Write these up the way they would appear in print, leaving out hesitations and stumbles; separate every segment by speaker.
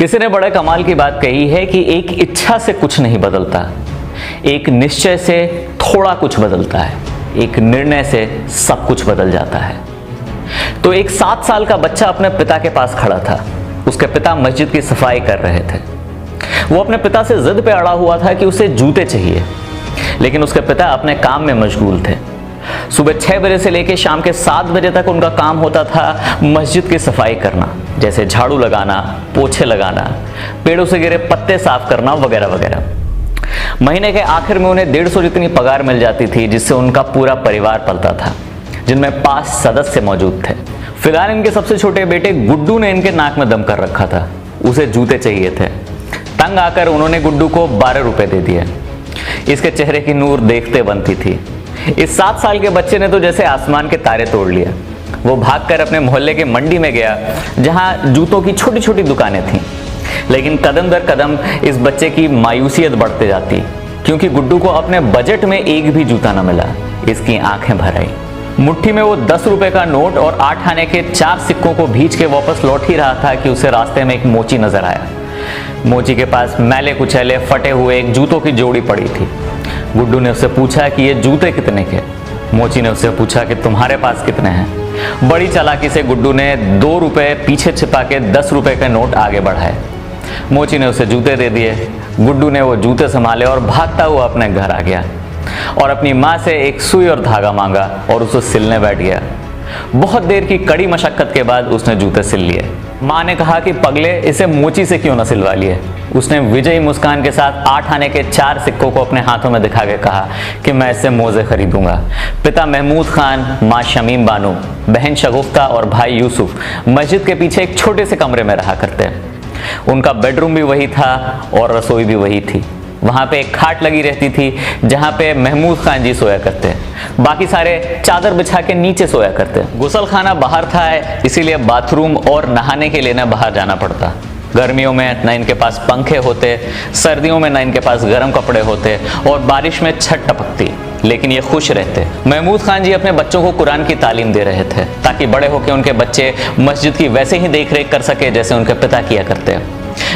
Speaker 1: किसी ने बड़े कमाल की बात कही है कि एक इच्छा से कुछ नहीं बदलता, एक निश्चय से थोड़ा कुछ बदलता है, एक निर्णय से सब कुछ बदल जाता है। तो एक 7 साल का बच्चा अपने पिता के पास खड़ा था। उसके पिता मस्जिद की सफाई कर रहे थे। वो अपने पिता से जिद पे अड़ा हुआ था कि उसे जूते चाहिए, लेकिन उसके पिता अपने काम में मशगूल थे। सुबह 6 बजे से लेकर शाम के 7 बजे तक उनका काम होता था मस्जिद की सफाई करना, जैसे झाड़ू लगाना, पोछे लगाना, पेड़ों से गिरे पत्ते साफ करना वगैरह वगैरह। महीने के आखिर में उन्हें 150 जितनी पगार मिल जाती थी, जिससे उनका पूरा परिवार पलता था, जिनमें 5 सदस्य मौजूद थे। फिलहाल इनके सबसे छोटे बेटे गुड्डू ने इनके नाक में दम कर रखा था। उसे जूते चाहिए थे। तंग आकर उन्होंने गुड्डू को 12 रुपए दे दिए। इसके चेहरे की नूर देखते बनती थी। इस 7 साल के बच्चे ने तो जैसे आसमान के तारे तोड़ लिए। वो भागकर अपने मोहल्ले के मंडी में गया, जहां जूतों की छोटी छोटी दुकानें थीं। लेकिन कदम दर कदम इस बच्चे की मायूसियत बढ़ते जाती, क्योंकि गुड्डू को अपने बजट में एक भी जूता न मिला। इसकी आंखें भर आई। मुट्ठी में वो 10 रुपए का नोट और 8 आने के 4 सिक्कों को भींच के वापस लौट ही रहा था कि उसे रास्ते में एक मोची नजर आया। मोची के पास मैले कुचैले फटे हुए एक जूतों की जोड़ी पड़ी थी। गुड्डू ने उससे पूछा कि ये जूते कितने के। मोची ने उससे पूछा कि तुम्हारे पास कितने हैं। बड़ी चालाकी से गुड्डू ने 2 रुपए पीछे छिपा के 10 रुपए के नोट आगे बढ़ाए। मोची ने उसे जूते दे दिए। गुड्डू ने वो जूते संभाले और भागता हुआ अपने घर आ गया और अपनी माँ से एक सुई और धागा मांगा और उसे सिलने बैठ गया। बहुत देर की कड़ी मशक्कत के बाद उसने जूते सिल लिए। माँ ने कहा कि पगले, इसे मोची से क्यों न सिलवा लिए। उसने विजयी मुस्कान के साथ 8 आने के 4 सिक्कों को अपने हाथों में दिखा के कहा कि मैं इससे मोजे खरीदूंगा। पिता महमूद खान, माँ शमीम बानो, बहन शगुफ्ता और भाई यूसुफ मस्जिद के पीछे एक छोटे से कमरे में रहा करते। उनका बेडरूम भी वही था और रसोई भी वही थी। वहां पे एक खाट लगी रहती थी, जहां पे महमूद खान जी सोया करते। बाकी सारे चादर बिछा के नीचे सोया करते। गुसल खाना बाहर था, इसीलिए बाथरूम और नहाने के लिए ना बाहर जाना पड़ता। गर्मियों में ना इनके पास पंखे होते, सर्दियों में ना इनके पास गर्म कपड़े होते और बारिश में छत टपकती, लेकिन ये खुश रहते। महमूद खान जी अपने बच्चों को कुरान की तालीम दे रहे थे, ताकि बड़े होकर उनके बच्चे मस्जिद की वैसे ही देखरेख कर सके जैसे उनके पिता किया करते।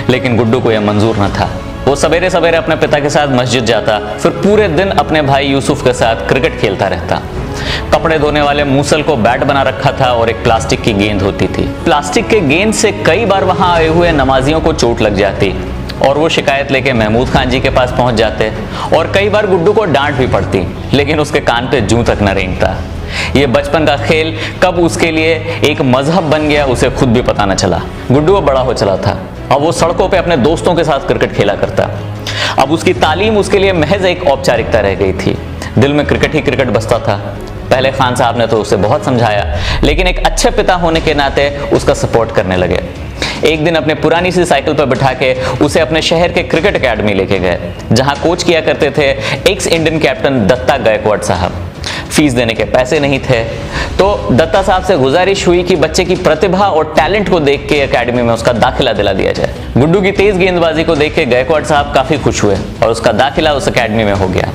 Speaker 1: लेकिन गुड्डू को यह मंजूर न था। वो सवेरे सवेरे अपने पिता के साथ मस्जिद जाता, फिर पूरे दिन अपने भाई यूसुफ के साथ क्रिकेट खेलता रहता। कपड़े धोने वाले मूसल को बैट बना रखा था और एक प्लास्टिक की गेंद होती थी। प्लास्टिक के गेंद से कई बार वहां आए हुए नमाजियों को चोट लग जाती और वो शिकायत लेके महमूद खान जी के पास पहुंच जाते और कई बार गुड्डू को डांट भी पड़ती, लेकिन उसके कान पे जूं तक न रेंगता। ये बचपन का खेल कब उसके लिए एक मजहब बन गया, उसे खुद भी पता न चला। गुड्डू बड़ा हो चला था। अब वो सड़कों पे अपने दोस्तों के साथ क्रिकेट खेला करता। अब उसकी तालीम उसके लिए महज एक औपचारिकता रह गई थी। दिल में क्रिकेट ही क्रिकेट बसता था। पहले खान साहब ने तो उसे बहुत समझाया, लेकिन एक अच्छे पिता होने के नाते उसका सपोर्ट करने लगे। एक दिन अपने पुरानी सी साइकिल पर बिठा के उसे अपने शहर के क्रिकेट एकेडमी लेके गए, जहां कोच किया करते थे ex Indian captain Datta Gaekwad साहब। फीस देने के पैसे नहीं थे, तो दत्ता साहब से गुजारिश हुई कि बच्चे की प्रतिभा और टैलेंट को देख के एकेडमी में उसका दाखिला दिला दिया जाए। गुड्डू की तेज गेंदबाजी को देख के गायकवाड़ साहब काफी खुश हुए और उसका दाखिला उस एकेडमी में हो गया।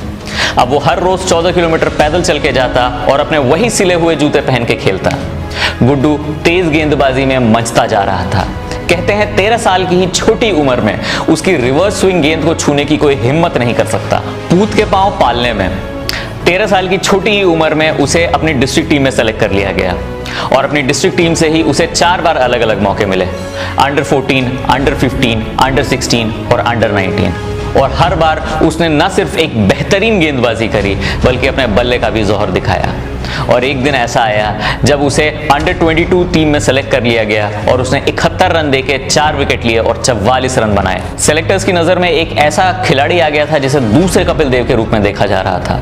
Speaker 1: अब वो हर रोज 14 किलोमीटर पैदल चल के जाता और अपने वही सिले हुए जूते पहन के खेलता। गुड्डू तेज गेंदबाजी में मंचता जा रहा था। कहते हैं 13 साल की ही छोटी उम्र में उसकी रिवर्स स्विंग गेंद को छूने की कोई हिम्मत नहीं कर सकता। पूत के पांव पालने में 13 साल की छोटी ही उम्र में उसे अपनी डिस्ट्रिक्ट टीम में सेलेक्ट कर लिया गया और अपनी डिस्ट्रिक्ट टीम से ही उसे 4 बार अलग अलग मौके मिले। अंडर 14, अंडर 15, अंडर 16 और अंडर 19। और हर बार उसने न सिर्फ एक बेहतरीन गेंदबाजी करी, बल्कि अपने बल्ले का भी जोहर दिखाया। और एक दिन ऐसा आया जब उसे अंडर 22 टीम में सेलेक्ट कर लिया गया और उसने 71 रन देके 4 विकेट लिए और 44 रन बनाए। सेलेक्टर्स की नजर में एक ऐसा खिलाड़ी आ गया था जिसे दूसरे कपिल देव के रूप में देखा जा रहा था।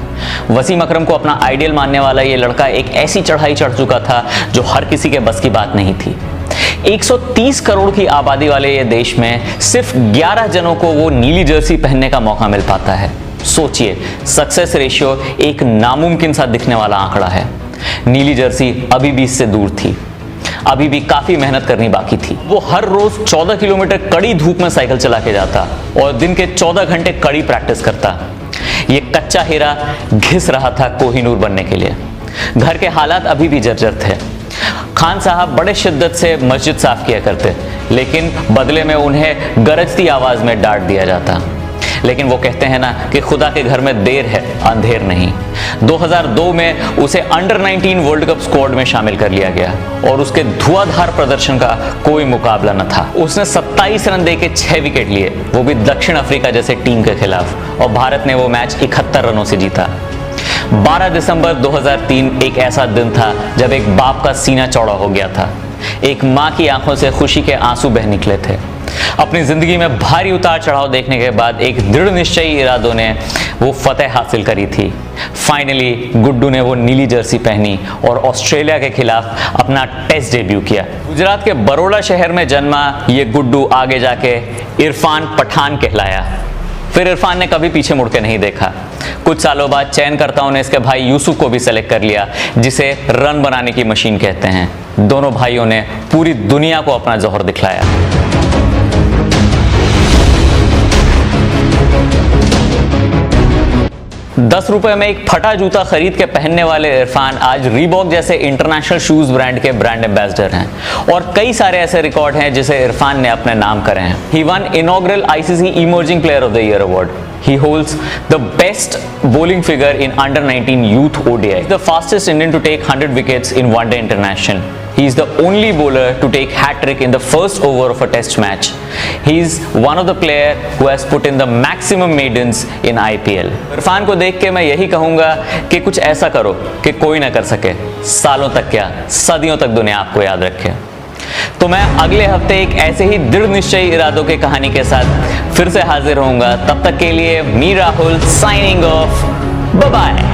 Speaker 1: वसीम अकरम को अपना आइडियल मानने वाला ये लड़का एक ऐसी चढ़ाई चढ़ चुका था जो हर किसी के बस की बात नहीं थी। 130 करोड़ की आबादी वाले ये देश में सिर्फ 11 जनों को वो नीली जर्सी पहनने का मौका मिल पाता है। सोचिए, सक्सेस रेशियो एक नामुमकिन सा दिखने वाला आंकड़ा है। नीली जर्सी अभी भी इससे दूर थी। अभी भी काफी मेहनत करनी बाकी थी। वो हर रोज 14 किलोमीटर कड़ी धूप में साइकिल चला के जाता और दिन के 14 घंटे कड़ी प्रैक्टिस करता। ये कच्चा हीरा घिस रहा था कोहिनूर बनने के लिए। घर के हालात अभी भी जर्जर थे। खान साहब बड़े शिद्दत से मस्जिद साफ किया करते, लेकिन बदले में उन्हें गरजती आवाज में डांट दिया जाता। लेकिन वो कहते हैं ना कि खुदा के घर में देर है अंधेर नहीं। 2002 में उसे अंडर 19 वर्ल्ड कप स्क्वाड में शामिल कर लिया गया और उसके धुआंधार प्रदर्शन का कोई मुकाबला न था। उसने 27 रन देके 6 विकेट लिए, वो भी दक्षिण अफ्रीका जैसे टीम के खिलाफ, और भारत ने वो मैच 71 रनों से जीता। 12 दिसंबर 2003 एक ऐसा दिन था जब एक बाप का सीना चौड़ा हो गया था। एक माँ की आंखों से खुशी के आंसू बह निकले थे। अपनी जिंदगी में भारी उतार चढ़ाव देखने के बाद एक दृढ़ निश्चयी इरादों ने वो फतेह हासिल करी थी। फाइनली गुड्डू ने वो नीली जर्सी पहनी और ऑस्ट्रेलिया के खिलाफ अपना टेस्ट डेब्यू किया। गुजरात के बरोड़ा शहर में जन्मा ये गुड्डू आगे जाके इरफान पठान कहलाया। फिर इरफान ने कभी पीछे मुड़ के नहीं देखा। कुछ सालों बाद चयनकर्ताओं ने इसके भाई यूसुफ को भी सेलेक्ट कर लिया, जिसे रन बनाने की मशीन कहते हैं। दोनों भाइयों ने पूरी दुनिया को अपना जौहर दिखलाया। ₹10 में एक फटा जूता खरीद के पहनने वाले इरफान आज रीबॉक जैसे इंटरनेशनल शूज ब्रांड के ब्रांड एम्बेसडर हैं और कई सारे ऐसे रिकॉर्ड हैं जिसे इरफान ने अपने नाम करे हैं। He won inaugural ICC emerging player of the year award. He holds the best bowling figure in under 19 youth ODI. The fastest Indian to take 100 wickets in one day international. He is the only bowler to take hat-trick in the first over of a test match. He is one of the player who has put in the maximum maidens in IPL. Irfan को देख के मैं यही कहूंगा कि कुछ ऐसा करो कि कोई ना कर सके। सालों तक क्या, सदियों तक दुनिया आपको याद रखे। तो मैं अगले हफ्ते एक ऐसे ही दृढ़ निश्चयी इरादों की कहानी के साथ फिर से हाजिर होऊंगा। तब तक के लिए me Rahul signing off, bye bye.